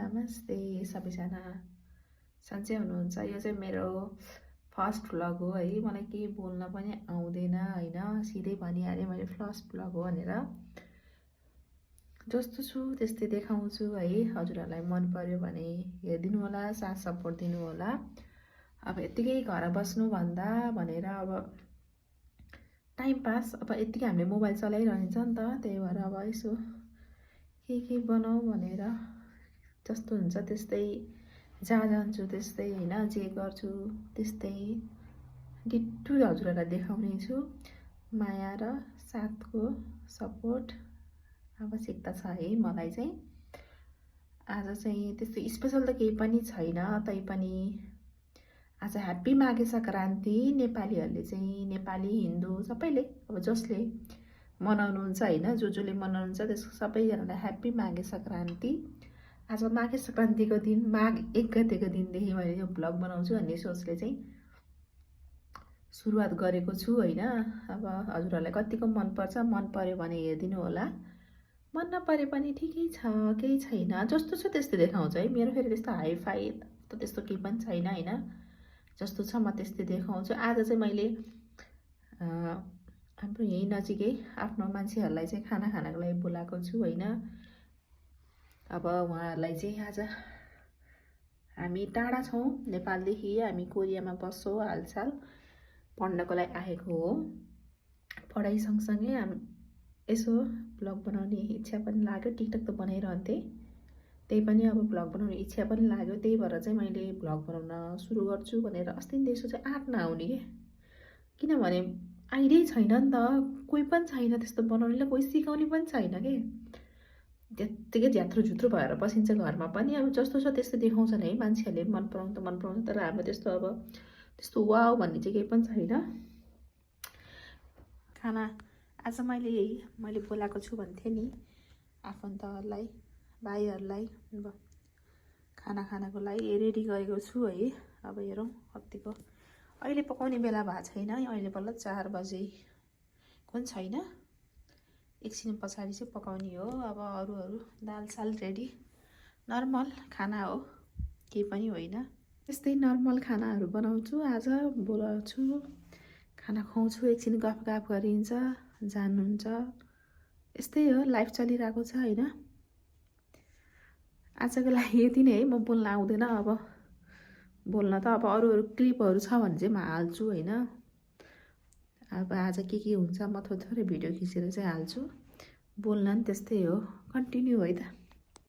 नमस्ते सबैजना सन्चै हुनुहुन्छ। यो चाहिँ मेरो फर्स्ट भ्लग हो है। मलाई केही बोल्न पनि आउँदैन हैन, सिधै भनिहालेँ मैले फर्स्ट भ्लग हो भनेर। जस्तो छु त्यस्तै देखाउँछु है। हजुरहरूलाई मन पर्यो भने हेरिदिनु होला, साथ सपोर्ट दिनु होला। अब यतिकै घर बस्नु भन्दा भनेर अब टाइम पास, अब यतिकै हामीले मोबाइल चलाइरहन्छ नि त, त्यही भएर अब यसो के बनाऊ भनेर जस्तो हुन्छ त्यस्तै, जहाँ जान्छु त्यस्तै हैन, जे गर्छु त्यस्तै डिट्टु हजुरहरूलाई देखाउने छु। माया र साथको सपोर्ट आवश्यकता छ है मलाई चाहिँ। आज चाहिँ त्यस्तो स्पेशल त केही पनि छैन, तैपनि आज ह्याप्पी माघे सङ्क्रान्ति। नेपालीहरूले चाहिँ, नेपाली हिन्दू सबैले अब जसले मनाउनुहुन्छ हैन, जसले मनाउनुहुन्छ त्यसको सबैजनालाई ह्याप्पी माघे सङ्क्रान्ति। आज माघे सङ्क्रान्तिको दिन, माघ 1 गतेको दिनदेखि मैले यो भ्लग बनाउँछु भन्ने सोचले चाहिँ सुरुवात गरेको छु हैन। अब हजुरहरूलाई कतिको मनपर्छ, मन पर्यो भने हेरिदिनु होला, मन नपरे पनि ठिकै छ, केही छैन। जस्तो छ त्यस्तै देखाउँछ है। मेरो फेरि त्यस्तो हाइफाई त त्यस्तो केही पनि छैन हैन, जस्तो छ म त्यस्तै देखाउँछु। आज चाहिँ मैले हाम्रो यही नजिकै आफ्नो मान्छेहरूलाई चाहिँ खाना खानको लागि बोलाएको छु हैन। अब उहाँहरूलाई चाहिँ आज हामी टाढा छौँ नेपालदेखि, हामी कोरियामा बस्छौँ हालसाल, पढ्नको लागि आएको हो। पढाइ सँगसँगै यसो भ्लग बनाउने इच्छा पनि लाग्यो। टिकटक त बनाइरहन्थेँ, त्यही पनि अब भ्लग बनाउने इच्छा पनि लाग्यो। त्यही भएर चाहिँ मैले भ्लग बनाउन सुरु गर्छु भनेर अस्तिदेखि सोचेँ, आँट नआउने के, किनभने आइडियै छैन नि त, कोही पनि छैन त्यस्तो बनाउनेलाई, कोही सिकाउने पनि छैन के। त्यत्तिकै झ्यात्रो झुत्रो भएर बसिन्छ घरमा पनि। अब जस्तो छ त्यस्तो देखाउँछन् है मान्छेहरूले, मन पराउनु त मन पराउँछ, तर हाम्रो त्यस्तो अब त्यस्तो वाउ भन्ने चाहिँ केही पनि छैन। खाना आज मैले बोलाएको छु भन्थेँ नि आफन्तहरूलाई, भाइहरूलाई। अब खाना खानको लागि रेडी गरेको छु है। अब हेरौँ कतिको, अहिले पकाउने बेला भएको छैन, अहिले बल्ल 4 बजे पनि छैन, एकछिन पछाडि चाहिँ पकाउने हो। अब अरू दाल साल रेडी, नर्मल खाना हो, केही पनि होइन। त्यस्तै नर्मल खानाहरू बनाउँछु आज, बोलाउँछु, खाना खुवाउँछु, एकछिन गफगाफ गरिन्छ, जान्नुहुन्छ। यस्तै हो, लाइफ चलिरहेको छ होइन। आजको लागि यति नै है। म बोल्न आउँदैन, अब बोल्न त अब अरू क्लिपहरू छ भने चाहिँ म हाल्छु होइन। अब आज के हुन्छ म थोरै भिडियो खिचेर चाहिँ हाल्छु। बोल्न नि त्यस्तै हो, कन्टिन्यू है त।